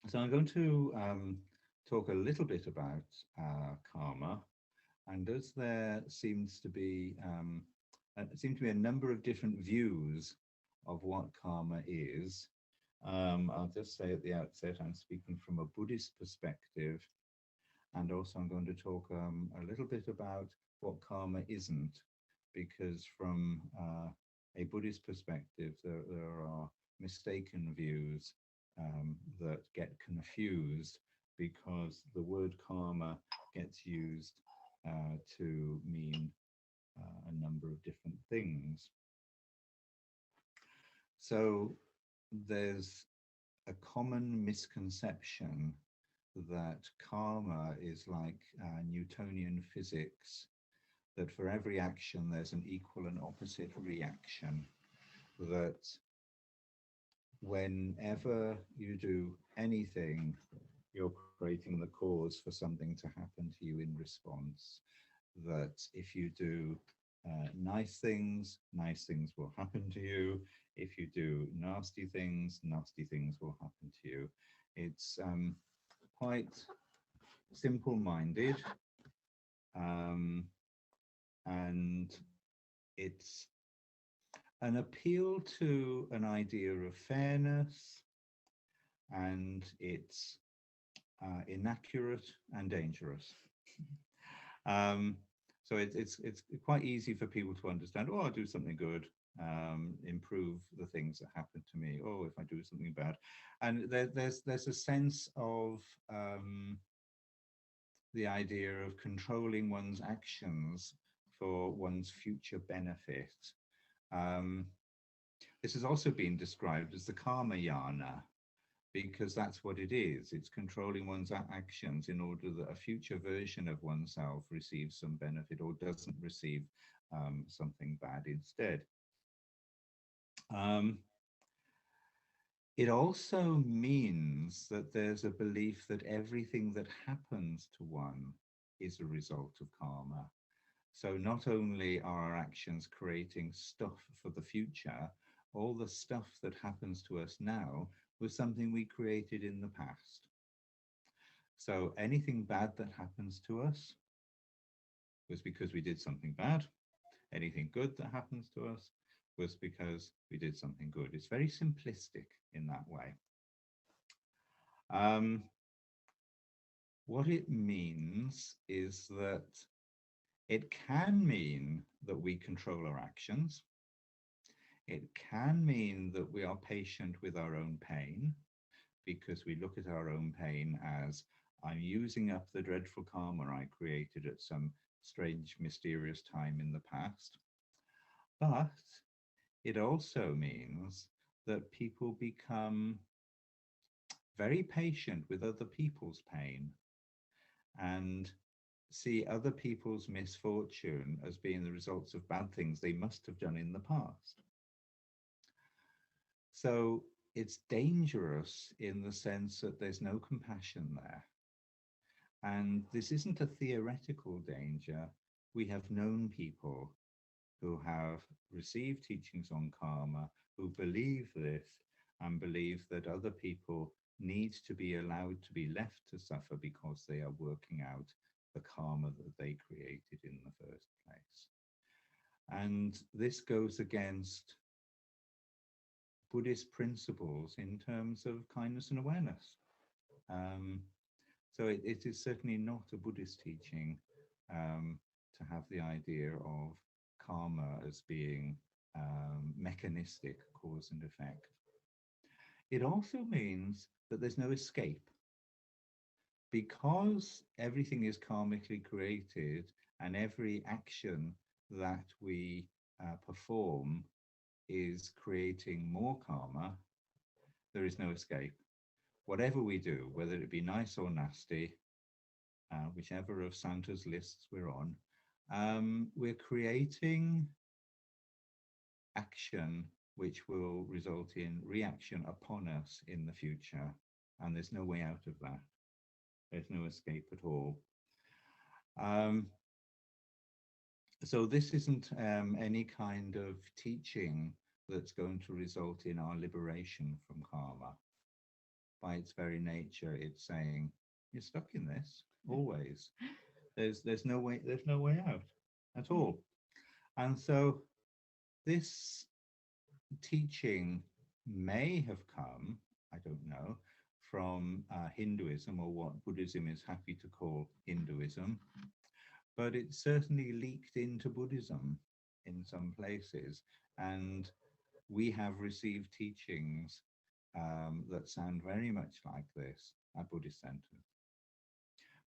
So I'm going to talk a little bit about karma, and as there seem to be a number of different views of what karma is. I'll just say at the outset, I'm speaking from a Buddhist perspective, and also I'm going to talk a little bit about what karma isn't, because from a Buddhist perspective, there are mistaken views that get confused because the word karma gets used to mean a number of different things. So there's a common misconception that karma is like Newtonian physics, that for every action there's an equal and opposite reaction, that whenever you do anything, you're creating the cause for something to happen to you in response. That if you do nice things will happen to you. If you do nasty things will happen to you. It's quite simple-minded, um, and it's an appeal to an idea of fairness, and it's inaccurate and dangerous. Um, so it's quite easy for people to understand. Oh, I'll do something good, improve the things that happen to me. Oh, if I do something bad, and there's a sense of the idea of controlling one's actions for one's future benefit. Um, this has also been described as the karma yana, because that's what it is. It's controlling one's actions in order that a future version of oneself receives some benefit or doesn't receive something bad instead. Um, it also means that there's a belief that everything that happens to one is a result of karma. So not only are our actions creating stuff for the future, all the stuff that happens to us now was something we created in the past. So anything bad that happens to us was because we did something bad. Anything good that happens to us was because we did something good. It's very simplistic in that way. Um, what it means is that it can mean that we control our actions. It can mean that we are patient with our own pain, because we look at our own pain as, I'm using up the dreadful karma I created at some strange, mysterious time in the past. But it also means that people become very patient with other people's pain and see other people's misfortune as being the results of bad things they must have done in the past. So it's dangerous in the sense that there's no compassion there. And this isn't a theoretical danger. We have known people who have received teachings on karma, who believe this and believe that other people need to be allowed to be left to suffer because they are working out the karma that they created in the first place. And this goes against Buddhist principles in terms of kindness and awareness. Um, so it is certainly not a Buddhist teaching to have the idea of karma as being mechanistic, cause and effect. It also means that there's no escape. Because everything is karmically created and every action that we perform is creating more karma, there is no escape. Whatever we do, whether it be nice or nasty, whichever of Santa's lists we're on, we're creating action which will result in reaction upon us in the future. And there's no way out of that. There's no escape at all. Um, so this isn't any kind of teaching that's going to result in our liberation from karma. by its very nature, it's saying you're stuck in this always. There's no way out at all. And so this teaching may have come, I don't know, from Hinduism, or what Buddhism is happy to call Hinduism, but it certainly leaked into Buddhism in some places. And we have received teachings that sound very much like this at Buddhist centers,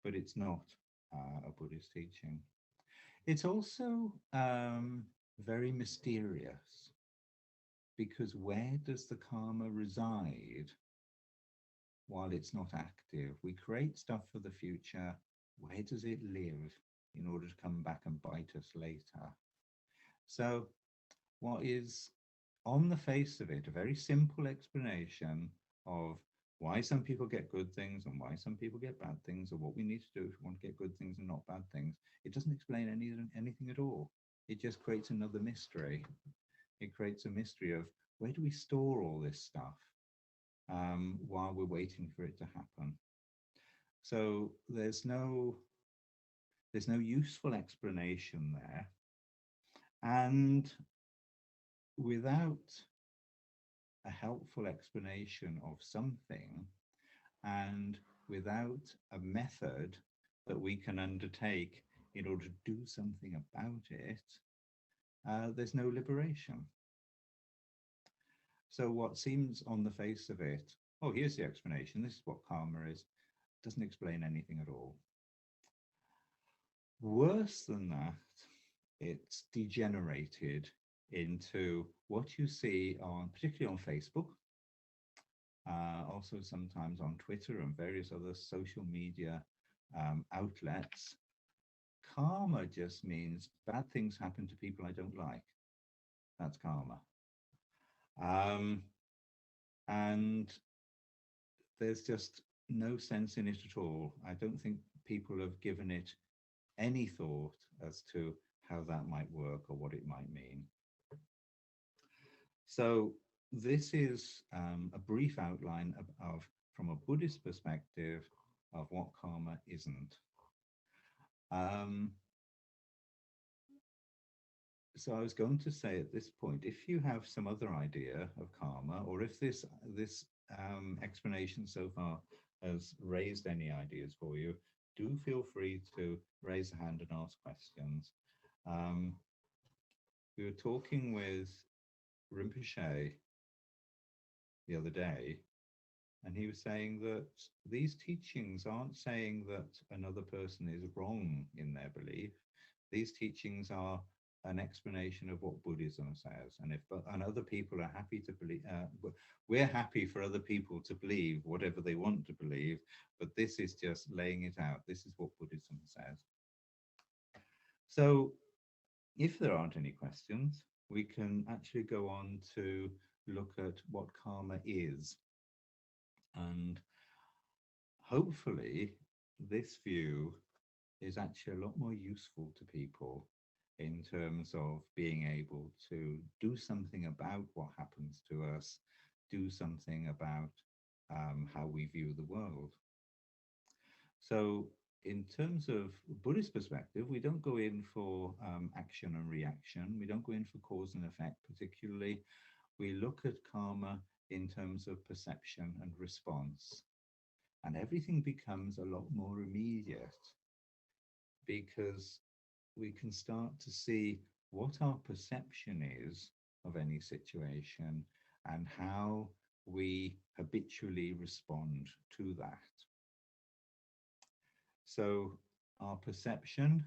but it's not a Buddhist teaching. It's also very mysterious, because where does the karma reside while it's not active? We create stuff for the future. Where does it live in order to come back and bite us later? So, what is on the face of it a very simple explanation of why some people get good things and why some people get bad things, or what we need to do if we want to get good things and not bad things. It doesn't explain anything at all. It just creates another mystery. It creates a mystery of where do we store all this stuff while we're waiting for it to happen. So there's no useful explanation there, and without a helpful explanation of something, and without a method that we can undertake in order to do something about it, there's no liberation. So what seems on the face of it, oh, here's the explanation, this is what karma is, doesn't explain anything at all. Worse than that, it's degenerated into what you see on, particularly on Facebook, also sometimes on Twitter and various other social media outlets. Karma just means bad things happen to people I don't like. That's karma. And there's just no sense in it at all. I don't think people have given it any thought as to how that might work or what it might mean. So this is a brief outline of, from a Buddhist perspective, of what karma isn't. So I was going to say at this point, if you have some other idea of karma, or if this explanation so far has raised any ideas for you, do feel free to raise a hand and ask questions. We were talking with Rinpoche the other day, and he was saying that these teachings aren't saying that another person is wrong in their belief. These teachings are an explanation of what Buddhism says, and other people are happy to believe, we're happy for other people to believe whatever they want to believe, but this is just laying it out. This is what Buddhism says. So if there aren't any questions, we can actually go on to look at what karma is. And hopefully this view is actually a lot more useful to people in terms of being able to do something about what happens to us, do something about how we view the world. So in terms of Buddhist perspective, we don't go in for action and reaction. We don't go in for cause and effect particularly. We look at karma in terms of perception and response. And everything becomes a lot more immediate, because we can start to see what our perception is of any situation and how we habitually respond to that. So our perception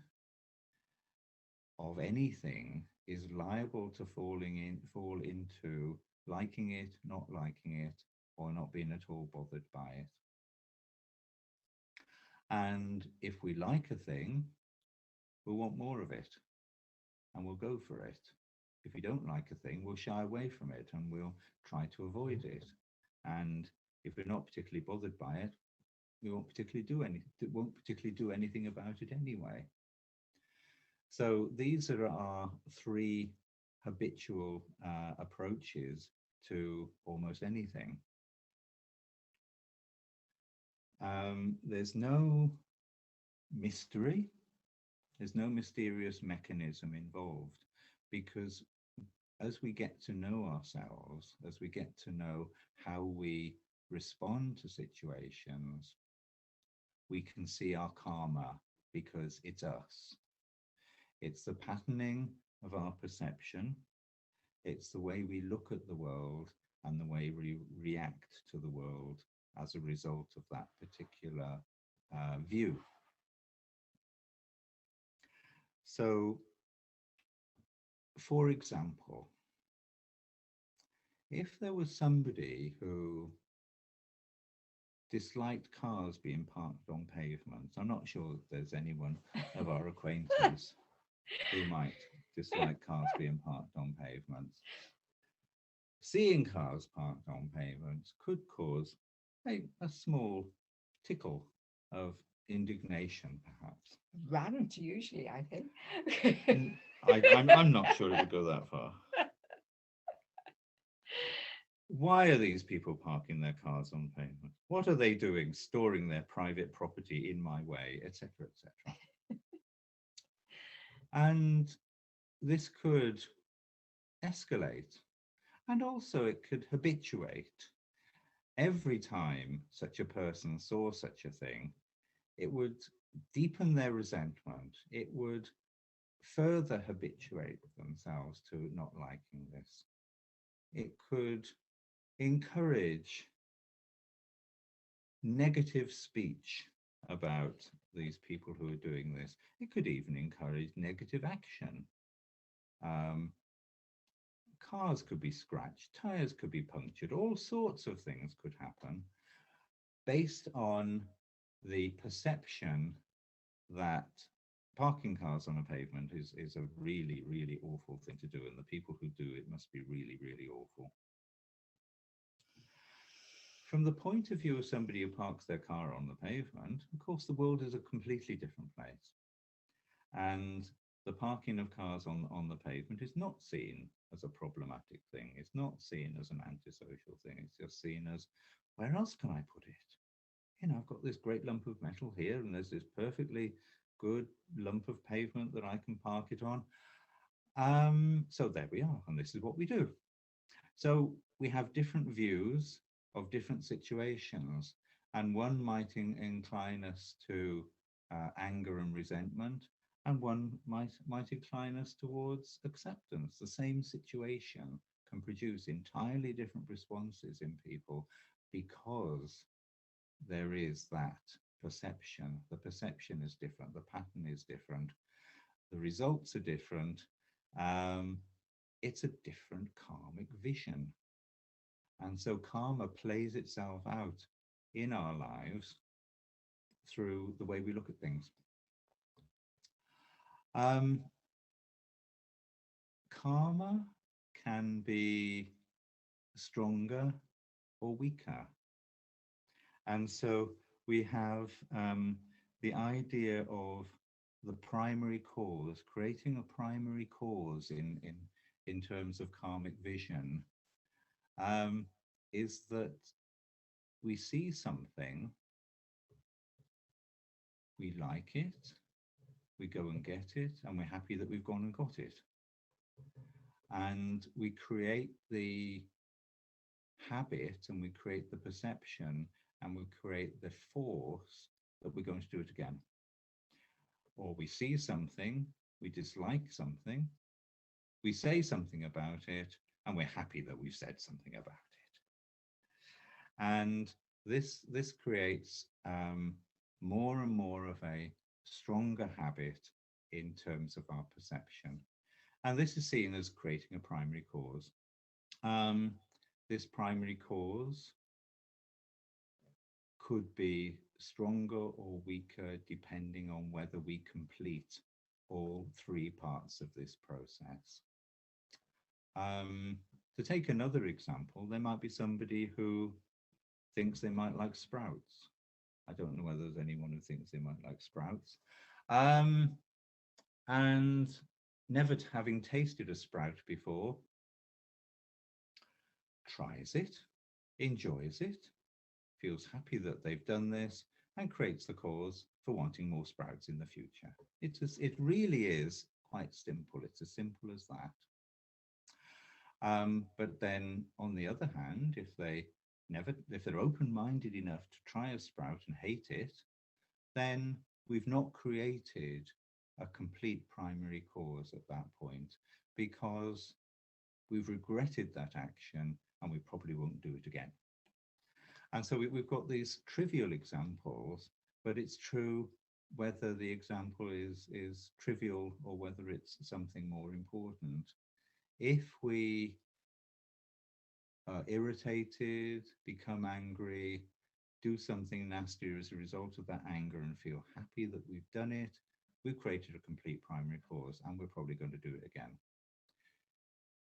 of anything is liable to fall into liking it, not liking it, or not being at all bothered by it. And if we like a thing, we'll want more of it and we'll go for it. If we don't like a thing, we'll shy away from it and we'll try to avoid it. And if we're not particularly bothered by it, we won't particularly do anything about it anyway. So these are our three habitual approaches to almost anything. There's no mystery. There's no mysterious mechanism involved, because as we get to know ourselves, as we get to know how we respond to situations, we can see our karma, because it's us. It's the patterning of our perception. It's the way we look at the world and the way we react to the world as a result of that particular view. So, for example, if there was somebody who disliked cars being parked on pavements, I'm not sure that there's anyone of our acquaintance who might dislike cars being parked on pavements. Seeing cars parked on pavements could cause a small tickle of indignation, perhaps. Rant, usually, I think. I'm not sure it would go that far. Why are these people parking their cars on pavement? What are they doing, storing their private property in my way, etc., etc.? And this could escalate, and also it could habituate. Every time such a person saw such a thing, it would deepen their resentment. It would further habituate themselves to not liking this. It could encourage negative speech about these people who are doing this. It could even encourage negative action. Cars could be scratched, tires could be punctured, all sorts of things could happen based on the perception that parking cars on a pavement is a really, really awful thing to do, and the people who do it must be really, really awful. From the point of view of somebody who parks their car on the pavement, of course, the world is a completely different place. And the parking of cars on the pavement is not seen as a problematic thing. It's not seen as an antisocial thing. It's just seen as, where else can I put it? You know, I've got this great lump of metal here, and there's this perfectly good lump of pavement that I can park it on. So there we are, and this is what we do. So we have different views of different situations, and one might incline us to anger and resentment, and one might incline us towards acceptance. The same situation can produce entirely different responses in people because there is that perception. The perception is different, the pattern is different, the results are different. It's a different karmic vision. And so karma plays itself out in our lives through the way we look at things. Karma can be stronger or weaker. And so we have the idea of the primary cause, creating a primary cause in terms of karmic vision, is that we see something, we like it, we go and get it, and we're happy that we've gone and got it. And we create the habit, and we create the perception, and we create the force that we're going to do it again. Or we see something, we dislike something, we say something about it, and we're happy that we've said something about it. And this creates more and more of a stronger habit in terms of our perception. And this is seen as creating a primary cause. This primary cause could be stronger or weaker depending on whether we complete all three parts of this process. To take another example, there might be somebody who thinks they might like sprouts. I don't know whether there's anyone who thinks they might like sprouts. And never having tasted a sprout before, tries it, enjoys it, feels happy that they've done this, and creates the cause for wanting more sprouts in the future. It really is quite simple. It's as simple as that. But then on the other hand, if they're open-minded enough to try a sprout and hate it, then we've not created a complete primary cause at that point, because we've regretted that action and we probably won't do it again. And so we've got these trivial examples, but it's true whether the example is trivial or whether it's something more important. If we are irritated, become angry, do something nasty as a result of that anger and feel happy that we've done it, we've created a complete primary cause and we're probably going to do it again.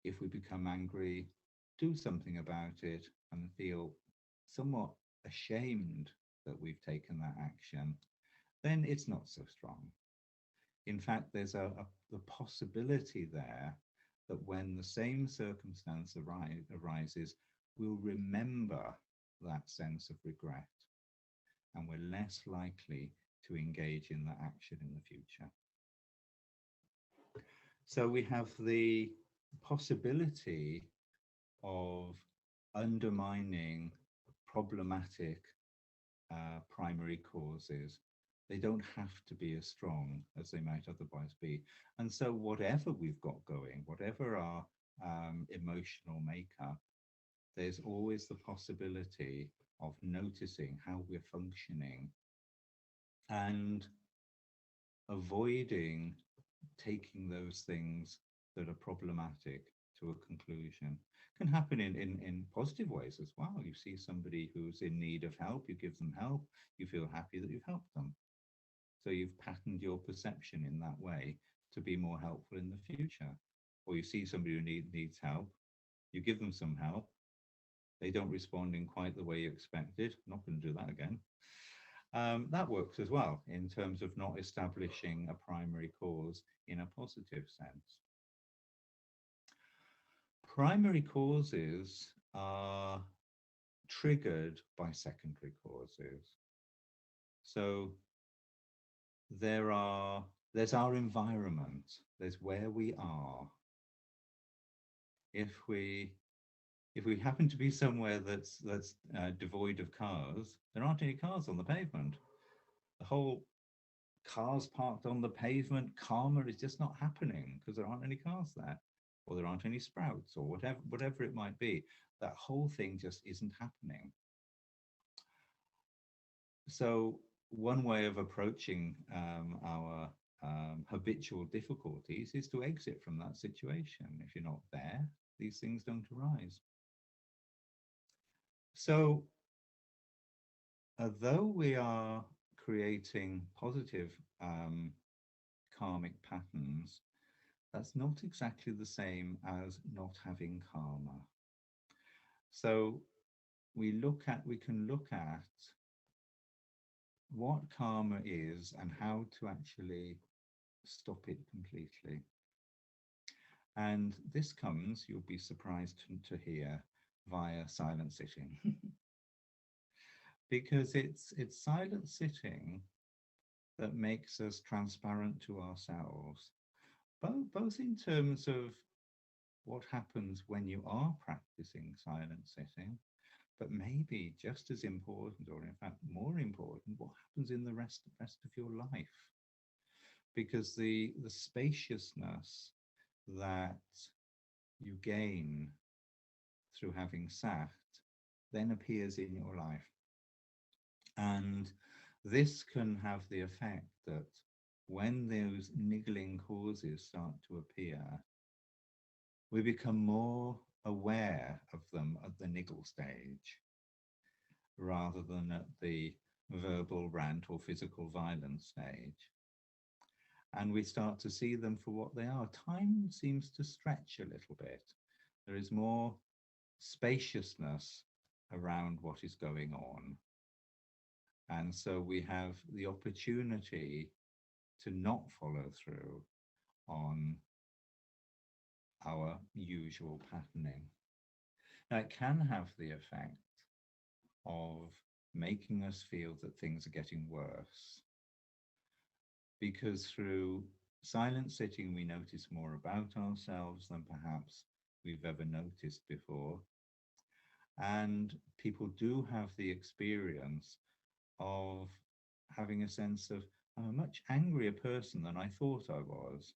If we become angry, do something about it and feel somewhat ashamed that we've taken that action, then it's not so strong. In fact, there's the possibility there that when the same circumstance arises, we'll remember that sense of regret and we're less likely to engage in that action in the future. So we have the possibility of undermining problematic primary causes. They don't have to be as strong as they might otherwise be. And so whatever we've got going, whatever our emotional makeup, there's always the possibility of noticing how we're functioning and avoiding taking those things that are problematic to a conclusion. Can happen in positive ways as well. You see somebody who's in need of help, you give them help, you feel happy that you've helped them. So you've patterned your perception in that way to be more helpful in the future. Or you see somebody who needs help, you give them some help, they don't respond in quite the way you expected. I'm not going to do that again. That works as well in terms of not establishing a primary cause in a positive sense. Primary causes are triggered by secondary causes. So there's our environment, there's where we are. If we happen to be somewhere that's devoid of cars, there aren't any cars on the pavement. The whole cars parked on the pavement karma is just not happening because there aren't any cars there, or there aren't any sprouts, or whatever it might be. That whole thing just isn't happening. So one way of approaching our habitual difficulties is to exit from that situation. If you're not there, these things don't arise. So although we are creating positive karmic patterns, that's not exactly the same as not having karma. So we can look at what karma is and how to actually stop it completely. And this comes, you'll be surprised to hear, via silent sitting. Because it's silent sitting that makes us transparent to ourselves, both in terms of what happens when you are practicing silent sitting, but maybe just as important, or in fact more important, what happens in the rest of your life. Because the spaciousness that you gain through having sat then appears in your life. And this can have the effect that when those niggling causes start to appear, we become more aware of them at the niggle stage, rather than at the verbal rant or physical violence stage. And we start to see them for what they are. Time seems to stretch a little bit. There is more spaciousness around what is going on. And so we have the opportunity to not follow through on our usual patterning. Now, it can have the effect of making us feel that things are getting worse. Because through silent sitting, we notice more about ourselves than perhaps we've ever noticed before. And people do have the experience of having a sense of, I'm a much angrier person than I thought I was,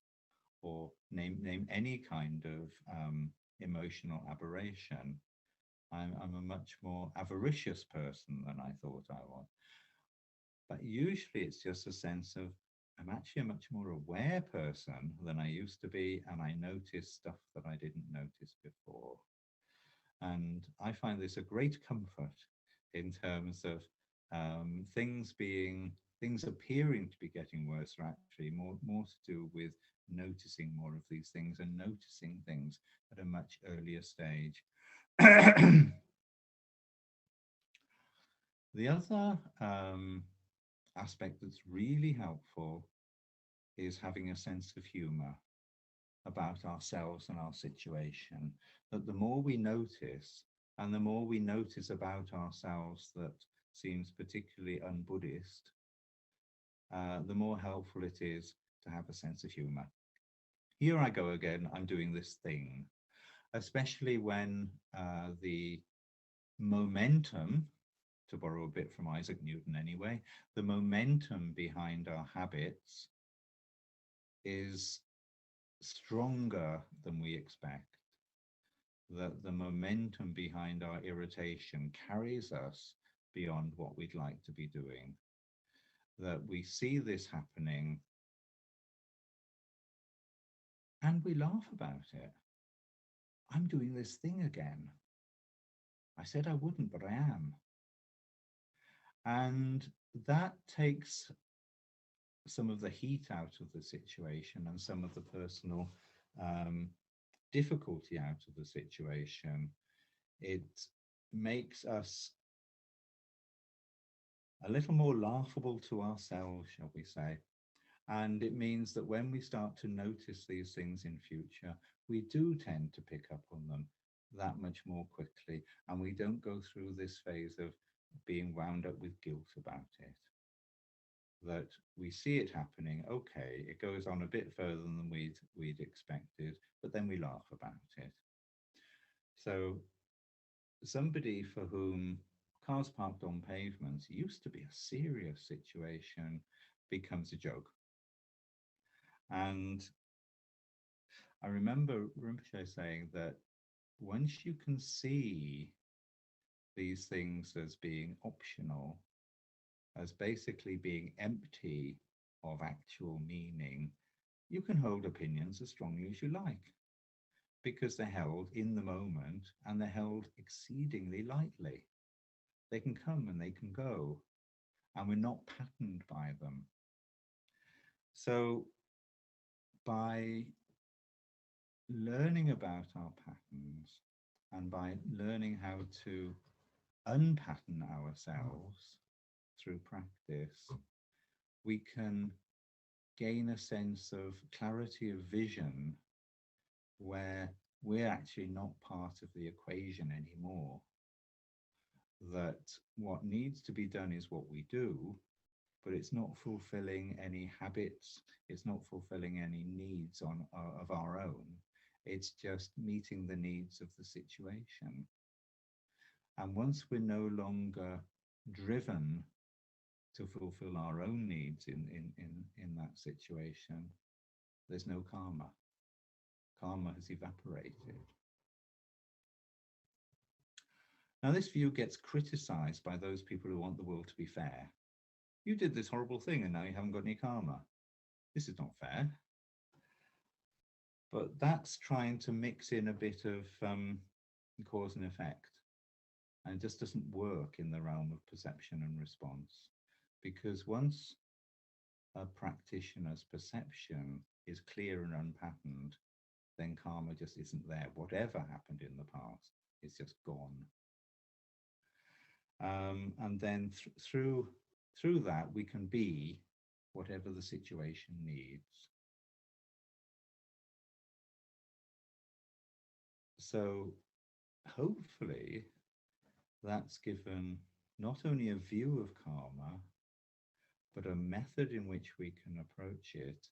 or name any kind of emotional aberration. I'm a much more avaricious person than I thought I was. But usually it's just a sense of, I'm actually a much more aware person than I used to be, and I notice stuff that I didn't notice before. And I find this a great comfort in terms of things appearing to be getting worse are actually more to do with noticing more of these things and noticing things at a much earlier stage. The other aspect that's really helpful is having a sense of humor about ourselves and our situation. That the more we notice, and the more we notice about ourselves that seems particularly un-Buddhist, the more helpful it is to have a sense of humor. Here I go again, I'm doing this thing, especially when the momentum, to borrow a bit from Isaac Newton anyway, the momentum behind our habits is stronger than we expect. That the momentum behind our irritation carries us beyond what we'd like to be doing. That we see this happening and we laugh about it. I'm doing this thing again. I said I wouldn't, but I am. And that takes some of the heat out of the situation and some of the personal difficulty out of the situation. It makes us a little more laughable to ourselves, shall we say. And it means that when we start to notice these things in future, we do tend to pick up on them that much more quickly. And we don't go through this phase of being wound up with guilt about it. That we see it happening, okay, it goes on a bit further than we'd expected, but then we laugh about it. So somebody for whom cars parked on pavements used to be a serious situation becomes a joke. And I remember Rinpoche saying that once you can see these things as being optional, as basically being empty of actual meaning, you can hold opinions as strongly as you like, because they're held in the moment and they're held exceedingly lightly. They can come and they can go, and we're not patterned by them. So by learning about our patterns and by learning how to unpattern ourselves through practice, we can gain a sense of clarity of vision where we're actually not part of the equation anymore. That what needs to be done is what we do, but it's not fulfilling any habits, it's not fulfilling any needs of our own. It's just meeting the needs of the situation. And once we're no longer driven to fulfill our own needs in that situation, there's no karma. Karma has evaporated. Now, this view gets criticized by those people who want the world to be fair. You did this horrible thing and now you haven't got any karma. This is not fair. But that's trying to mix in a bit of cause and effect. And it just doesn't work in the realm of perception and response. Because once a practitioner's perception is clear and unpatterned, then karma just isn't there. Whatever happened in the past is just gone. And then through that, we can be whatever the situation needs. So hopefully that's given not only a view of karma, but a method in which we can approach it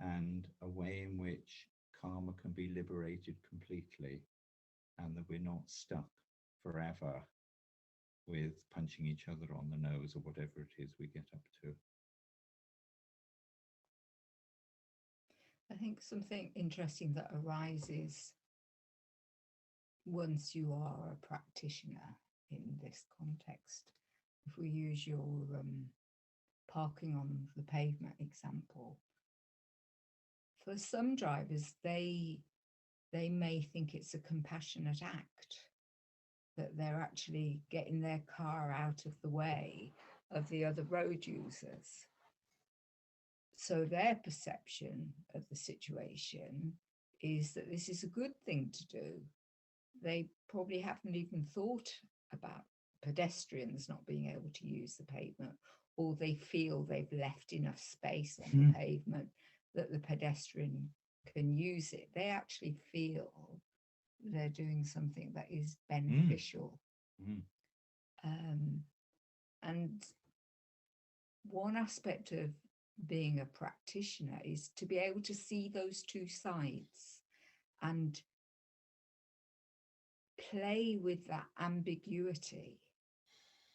and a way in which karma can be liberated completely and that we're not stuck forever with punching each other on the nose or whatever it is we get up to. I think something interesting that arises once you are a practitioner in this context, if we use your parking on the pavement example, for some drivers, they may think it's a compassionate act, that they're actually getting their car out of the way of the other road users. So their perception of the situation is that this is a good thing to do. They probably haven't even thought about pedestrians not being able to use the pavement, or they feel they've left enough space on the pavement that the pedestrian can use it. They actually feel they're doing something that is beneficial. And one aspect of being a practitioner is to be able to see those two sides and play with that ambiguity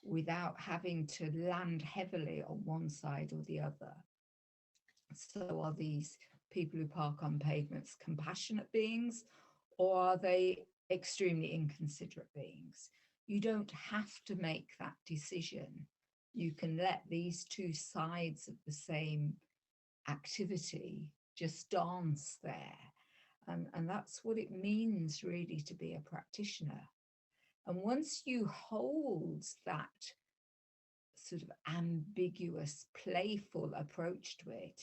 without having to land heavily on one side or the other. So are these people who park on pavements compassionate beings, or are they extremely inconsiderate beings? You don't have to make that decision. You can let these two sides of the same activity just dance there. And that's what it means really to be a practitioner. And once you hold that sort of ambiguous, playful approach to it,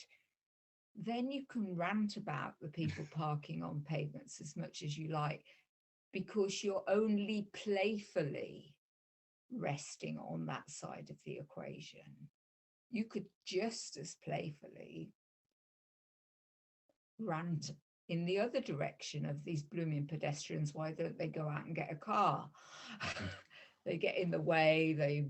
then you can rant about the people parking on pavements as much as you like, because you're only playfully resting on that side of the equation. You could just as playfully rant in the other direction of these blooming pedestrians. Why don't they go out and get a car? They get in the way,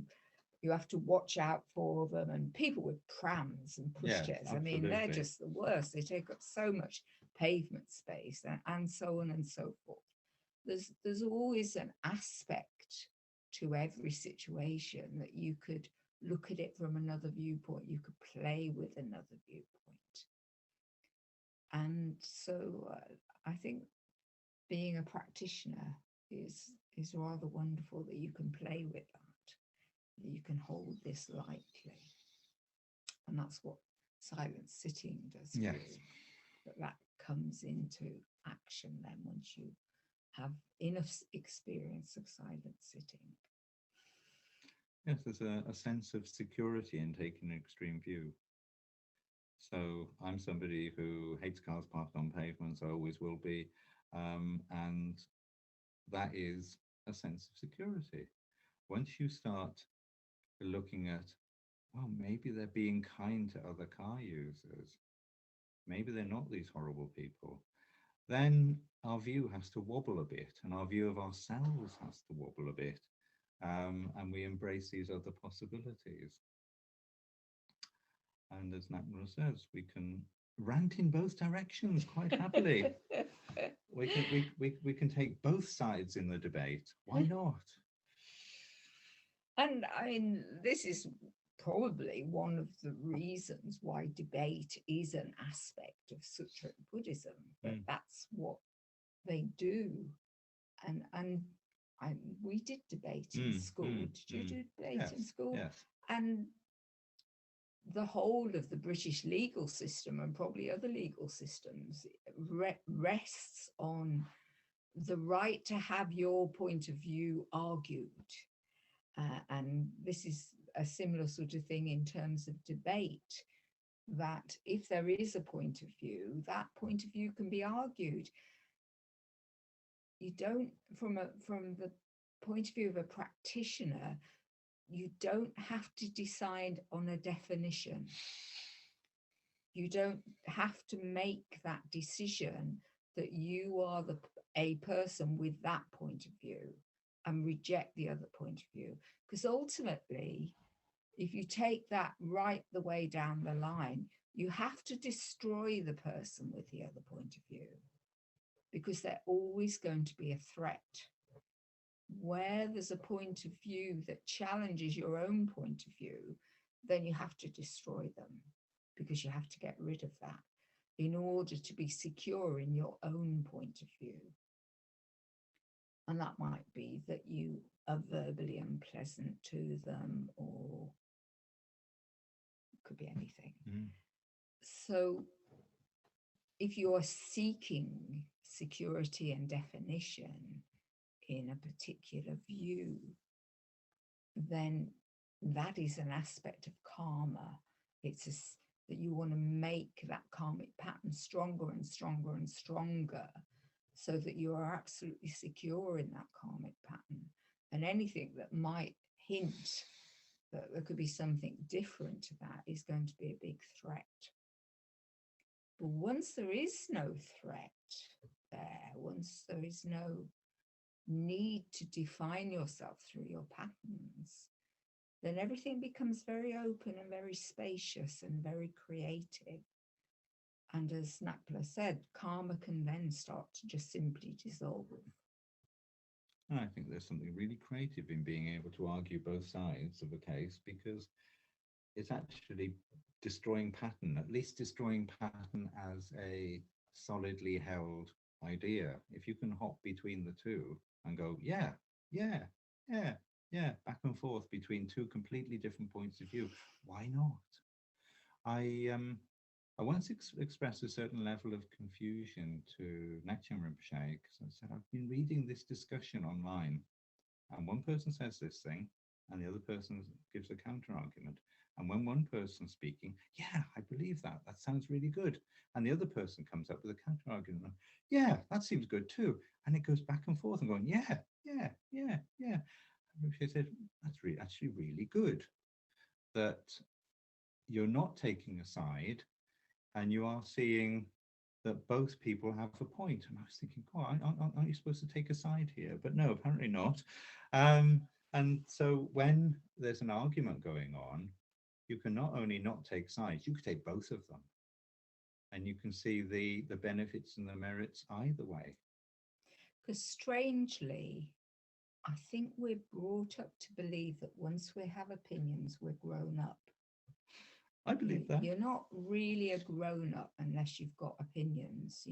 you have to watch out for them, and people with prams and pushchairs. I mean, they're just the worst. They take up so much pavement space, and so on and so forth. There's always an aspect to every situation that you could look at it from another viewpoint. You could play with another viewpoint. And so I think being a practitioner is rather wonderful, that you can play with that you can hold this lightly. And that's what silent sitting does. Yes. That comes into action then once you have enough experience of silent sitting. Yes, there's a sense of security in taking an extreme view. So I'm somebody who hates cars parked on pavements, I always will be. And that is a sense of security. Once you start looking at, well, maybe they're being kind to other car users, maybe they're not these horrible people, then our view has to wobble a bit, and our view of ourselves has to wobble a bit, and we embrace these other possibilities. And as Ngakpa says, we can rant in both directions quite happily. we can take both sides in the debate. Why not? And I mean, this is probably one of the reasons why debate is an aspect of Sutra Buddhism, but that's what they do. And we did debate in school. Did you do debate in school? Yes. And the whole of the British legal system, and probably other legal systems, rests on the right to have your point of view argued. And this is a similar sort of thing in terms of debate, that if there is a point of view, that point of view can be argued. You don't, from the point of view of a practitioner, you don't have to decide on a definition. You don't have to make that decision that you are a person with that point of view. and reject the other point of view. Because ultimately, if you take that right the way down the line, you have to destroy the person with the other point of view, because they're always going to be a threat. Where there's a point of view that challenges your own point of view, then you have to destroy them, because you have to get rid of that in order to be secure in your own point of view. And that might be that you are verbally unpleasant to them, or it could be anything. So if you're seeking security and definition in a particular view, then that is an aspect of karma. It's that you want to make that karmic pattern stronger and stronger and stronger, so that you are absolutely secure in that karmic pattern. And anything that might hint that there could be something different to that is going to be a big threat. But once there is no threat there, once there is no need to define yourself through your patterns, then everything becomes very open and very spacious and very creative. And as Ngakpa said, karma can then start to just simply dissolve. And I think there's something really creative in being able to argue both sides of a case, because it's actually destroying pattern, at least destroying pattern as a solidly held idea. If you can hop between the two and go, yeah, back and forth between two completely different points of view, why not? I once expressed a certain level of confusion to Ngakchen Rinpoche, because I said, I've been reading this discussion online, and one person says this thing, and the other person gives a counter argument. And when one person's speaking, yeah, I believe that. That sounds really good. And the other person comes up with a counter argument. Yeah, that seems good too. And it goes back and forth and going, yeah. And she said, that's actually really good that you're not taking a side, and you are seeing that both people have a point. And I was thinking, oh, aren't you supposed to take a side here? But no, apparently not. And so when there's an argument going on, you can not only not take sides, you can take both of them. And you can see the benefits and the merits either way. Because strangely, I think we're brought up to believe that once we have opinions, we're grown up. I believe that. You're not really a grown-up unless you've got opinions.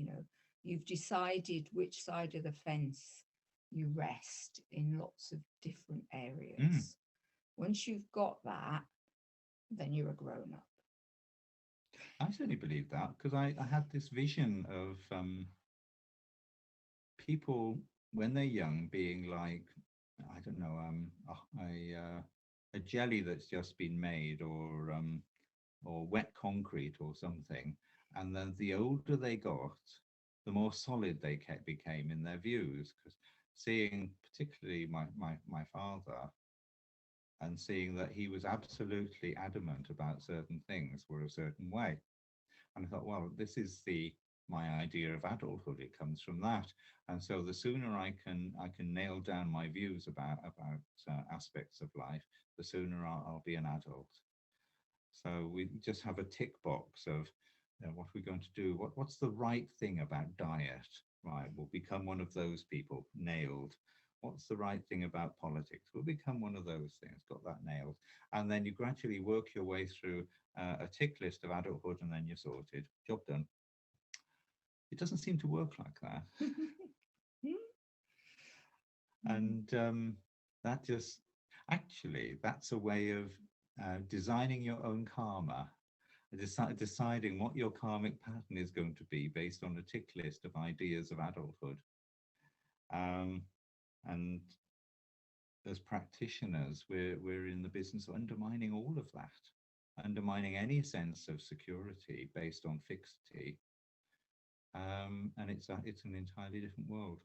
You've decided which side of the fence you rest in lots of different areas. Once you've got that, then you're a grown-up. I certainly believe that, because I had this vision of people when they're young being like, I don't know, a jelly that's just been made, or wet concrete or something. And then the older they got, the more solid they became in their views. Because seeing particularly my father, and seeing that he was absolutely adamant about certain things were a certain way. And I thought, well, this is my idea of adulthood. It comes from that. And so the sooner I can nail down my views about aspects of life, the sooner I'll be an adult. So we just have a tick box of what we're going to do. What's the right thing about diet? Right, we'll become one of those people, nailed. What's the right thing about politics? We'll become one of those things, got that nailed. And then you gradually work your way through a tick list of adulthood, and then you're sorted. Job done. It doesn't seem to work like that. And that just, actually, that's a way of designing your own karma, deciding what your karmic pattern is going to be based on a tick list of ideas of adulthood. And as practitioners, we're in the business of undermining all of that, undermining any sense of security based on fixity. And it's an entirely different world.